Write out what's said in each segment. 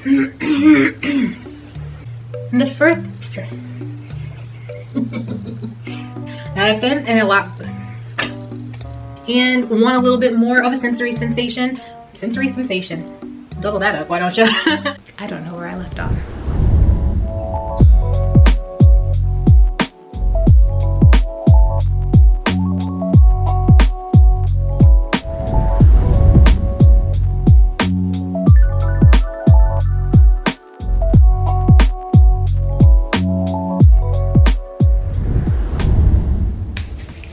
The first now I've been in a lot and want a little bit more of a sensory sensation. Double that up, why don't you? I don't know where I left off.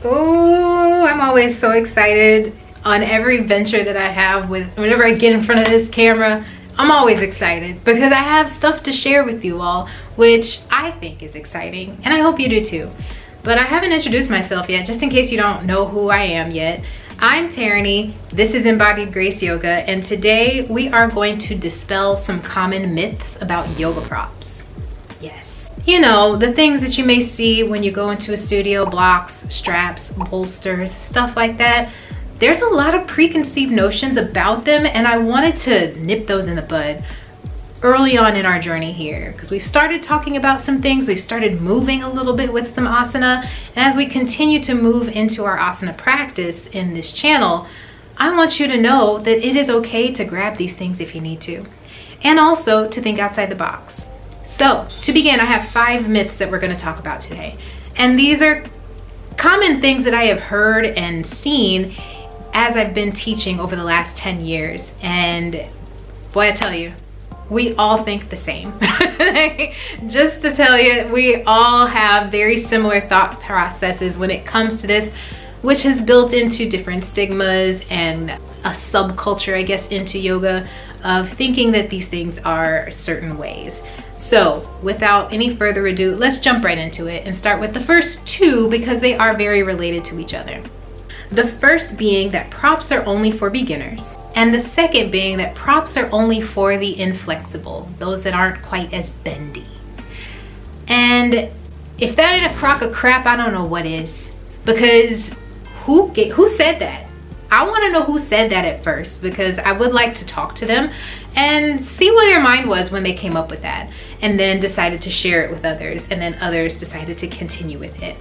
Oh, I'm always so excited on every venture that I have whenever I get in front of this camera. I'm always excited because I have stuff to share with you all, which I think is exciting, and I hope you do too. But I haven't introduced myself yet, just in case you don't know who I am yet. I'm Tarani, this is Embodied Grace Yoga, and today we are going to dispel some common myths about yoga props. Yes. You know, the things that you may see when you go into a studio, blocks, straps, bolsters, stuff like that. There's a lot of preconceived notions about them, and I wanted to nip those in the bud early on in our journey here, because we've started talking about some things, we've started moving a little bit with some asana, and as we continue to move into our asana practice in this channel, I want you to know that it is okay to grab these things if you need to, and also to think outside the box. So to begin, I have 5 myths that we're going to talk about today, and these are common things that I have heard and seen as I've been teaching over the last 10 years. And boy, I tell you, we all think the same. Just to tell you, we all have very similar thought processes when it comes to this, which has built into different stigmas and a subculture, I guess, into yoga of thinking that these things are certain ways. So without any further ado, let's jump right into it and start with the first 2 because they are very related to each other. The first being that props are only for beginners, and the second being that props are only for the inflexible, those that aren't quite as bendy. And if that ain't a crock of crap, I don't know what is, because who said that? I want to know who said that at first, because I would like to talk to them and see what their mind was when they came up with that, and then decided to share it with others, and then others decided to continue with it.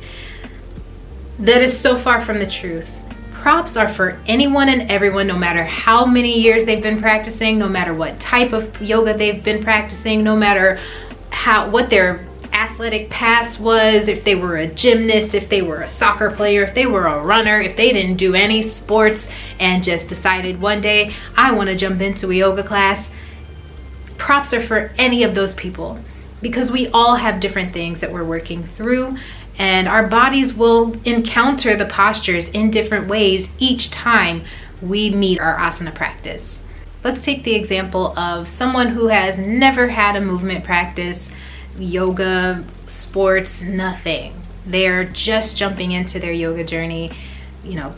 That is so far from the truth. Props are for anyone and everyone, no matter how many years they've been practicing, no matter what type of yoga they've been practicing, no matter what their athletic past was, if they were a gymnast, if they were a soccer player, if they were a runner, if they didn't do any sports and just decided one day, I want to jump into a yoga class. Props are for any of those people because we all have different things that we're working through, and our bodies will encounter the postures in different ways each time we meet our asana practice. Let's take the example of someone who has never had a movement practice, yoga, sports, nothing. They're just jumping into their yoga journey, you know,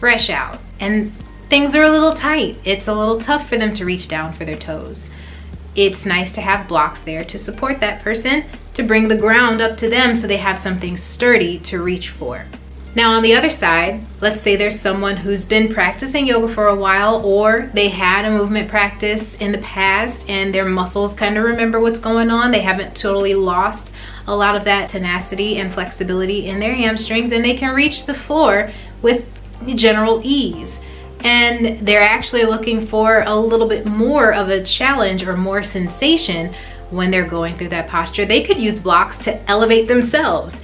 fresh out. And things are a little tight. It's a little tough for them to reach down for their toes. It's nice to have blocks there to support that person, to bring the ground up to them so they have something sturdy to reach for. Now on the other side, let's say there's someone who's been practicing yoga for a while, or they had a movement practice in the past and their muscles kind of remember what's going on. They haven't totally lost a lot of that tenacity and flexibility in their hamstrings, and they can reach the floor with general ease. And they're actually looking for a little bit more of a challenge or more sensation when they're going through that posture. They could use blocks to elevate themselves.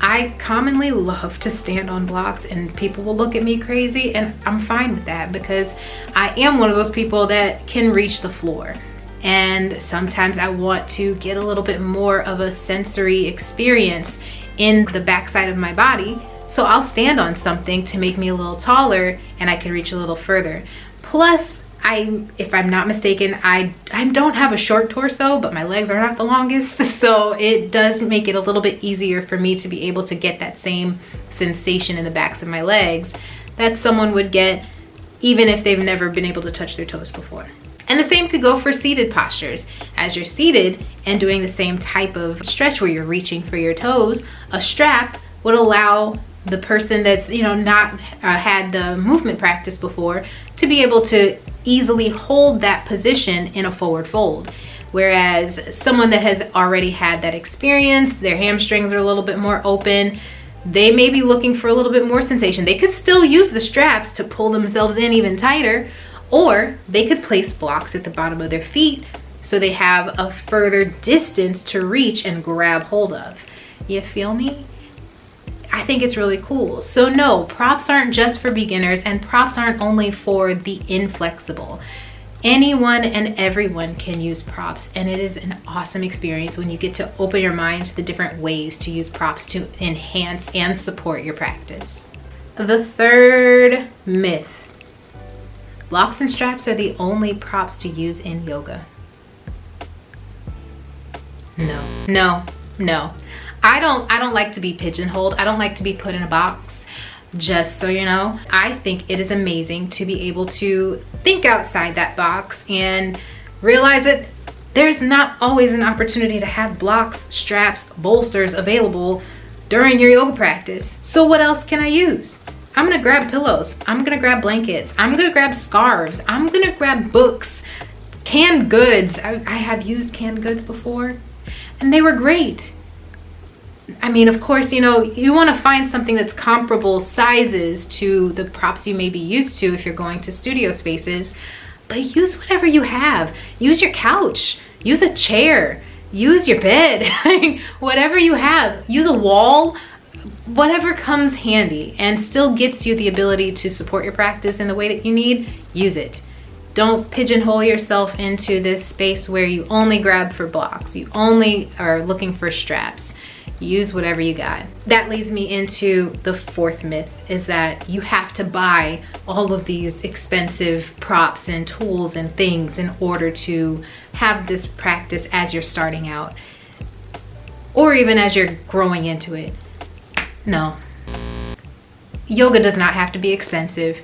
I commonly love to stand on blocks, and people will look at me crazy, and I'm fine with that because I am one of those people that can reach the floor. And sometimes I want to get a little bit more of a sensory experience in the backside of my body. So I'll stand on something to make me a little taller and I can reach a little further. Plus, if I'm not mistaken, I don't have a short torso, but my legs are not the longest. So it does make it a little bit easier for me to be able to get that same sensation in the backs of my legs that someone would get even if they've never been able to touch their toes before. And the same could go for seated postures. As you're seated and doing the same type of stretch where you're reaching for your toes, a strap would allow the person that's not had the movement practice before to be able to easily hold that position in a forward fold. Whereas someone that has already had that experience, their hamstrings are a little bit more open, they may be looking for a little bit more sensation. They could still use the straps to pull themselves in even tighter, or they could place blocks at the bottom of their feet so they have a further distance to reach and grab hold of. You feel me? I think it's really cool. So no, props aren't just for beginners, and props aren't only for the inflexible. Anyone and everyone can use props, and it is an awesome experience when you get to open your mind to the different ways to use props to enhance and support your practice. The third myth: blocks and straps are the only props to use in yoga. No. I don't like to be pigeonholed. I don't like to be put in a box. Just so you know, I think it is amazing to be able to think outside that box and realize that there's not always an opportunity to have blocks, straps, bolsters available during your yoga practice. So what else can I use? I'm gonna grab pillows. I'm gonna grab blankets. I'm gonna grab scarves. I'm gonna grab books, canned goods. I have used canned goods before, and they were great. I mean, of course, you know, you want to find something that's comparable sizes to the props you may be used to if you're going to studio spaces, but use whatever you have. Use your couch, use a chair, use your bed, whatever you have. Use a wall, whatever comes handy and still gets you the ability to support your practice in the way that you need, use it. Don't pigeonhole yourself into this space where you only grab for blocks, you only are looking for straps. Use whatever you got. That leads me into the fourth myth, is that you have to buy all of these expensive props and tools and things in order to have this practice as you're starting out, or even as you're growing into it. No. Yoga does not have to be expensive.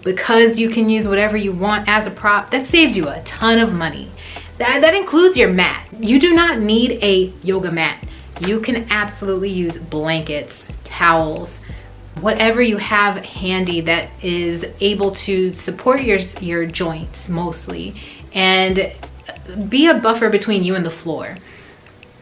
Because you can use whatever you want as a prop, that saves you a ton of money. That includes your mat. You do not need a yoga mat. You can absolutely use blankets, towels, whatever you have handy that is able to support your joints mostly, and be a buffer between you and the floor.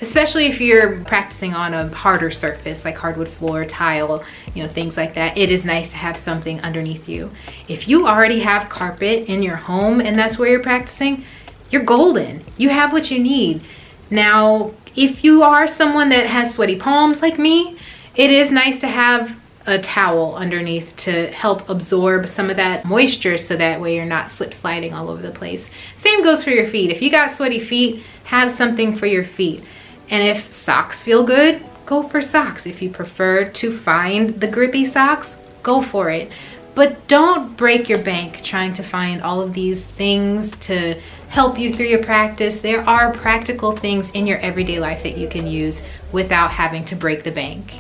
Especially if you're practicing on a harder surface like hardwood floor, tile, you know, things like that. It is nice to have something underneath you. If you already have carpet in your home and that's where you're practicing, you're golden. You have what you need. Now, if you are someone that has sweaty palms like me, it is nice to have a towel underneath to help absorb some of that moisture so that way you're not slip sliding all over the place. Same goes for your feet. If you got sweaty feet, have something for your feet. And if socks feel good, go for socks. If you prefer to find the grippy socks, go for it. But don't break your bank trying to find all of these things to help you through your practice. There are practical things in your everyday life that you can use without having to break the bank.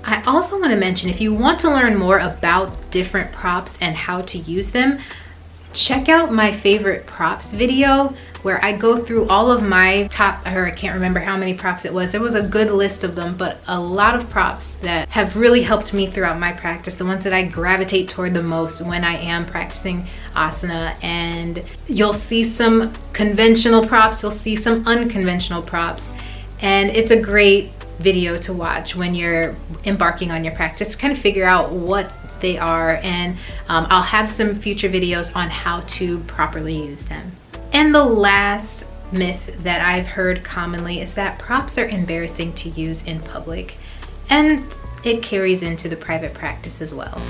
I also want to mention, if you want to learn more about different props and how to use them, check out my favorite props video where I go through all of my top, or I can't remember how many props it was. There was a good list of them, but a lot of props that have really helped me throughout my practice, the ones that I gravitate toward the most when I am practicing asana. And you'll see some conventional props, you'll see some unconventional props, and it's a great video to watch when you're embarking on your practice to kind of figure out what they are. And I'll have some future videos on how to properly use them. And the last myth that I've heard commonly is that props are embarrassing to use in public, and it carries into the private practice as well.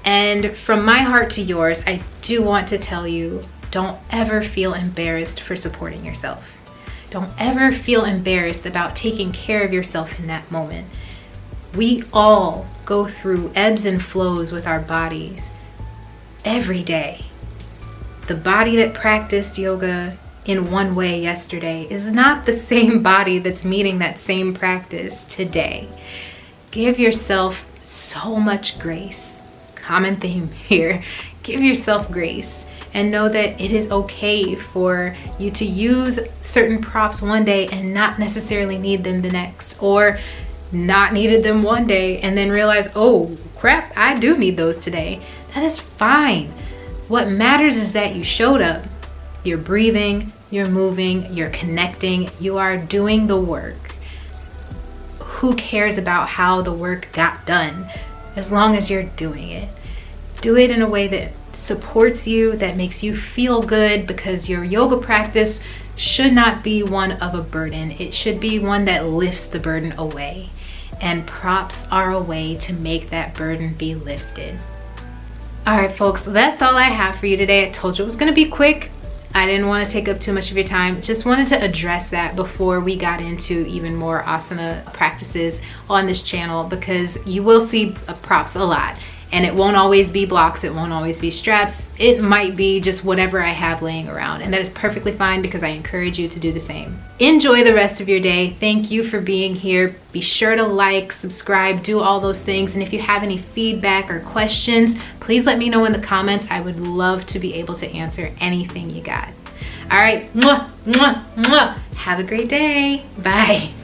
And from my heart to yours, I do want to tell you, don't ever feel embarrassed for supporting yourself. Don't ever feel embarrassed about taking care of yourself in that moment. We all go through ebbs and flows with our bodies every day. The body that practiced yoga in one way yesterday is not the same body that's meeting that same practice today. Give yourself so much grace. Common theme here. Give yourself grace and know that it is okay for you to use certain props one day and not necessarily need them the next, or not needed them one day and then realize, oh crap, I do need those today. That is fine. What matters is that you showed up. You're breathing, you're moving, you're connecting, you are doing the work. Who cares about how the work got done? As long as you're doing it. Do it in a way that supports you, that makes you feel good, because your yoga practice should not be one of a burden. It should be one that lifts the burden away. And props are a way to make that burden be lifted. All right, folks, that's all I have for you today. I told you it was going to be quick. I didn't want to take up too much of your time. Just wanted to address that before we got into even more asana practices on this channel, because you will see props a lot. And it won't always be blocks, it won't always be straps. It might be just whatever I have laying around. And that is perfectly fine, because I encourage you to do the same. Enjoy the rest of your day. Thank you for being here. Be sure to like, subscribe, do all those things. And if you have any feedback or questions, please let me know in the comments. I would love to be able to answer anything you got. All right, mwah, mwah, mwah. Have a great day. Bye.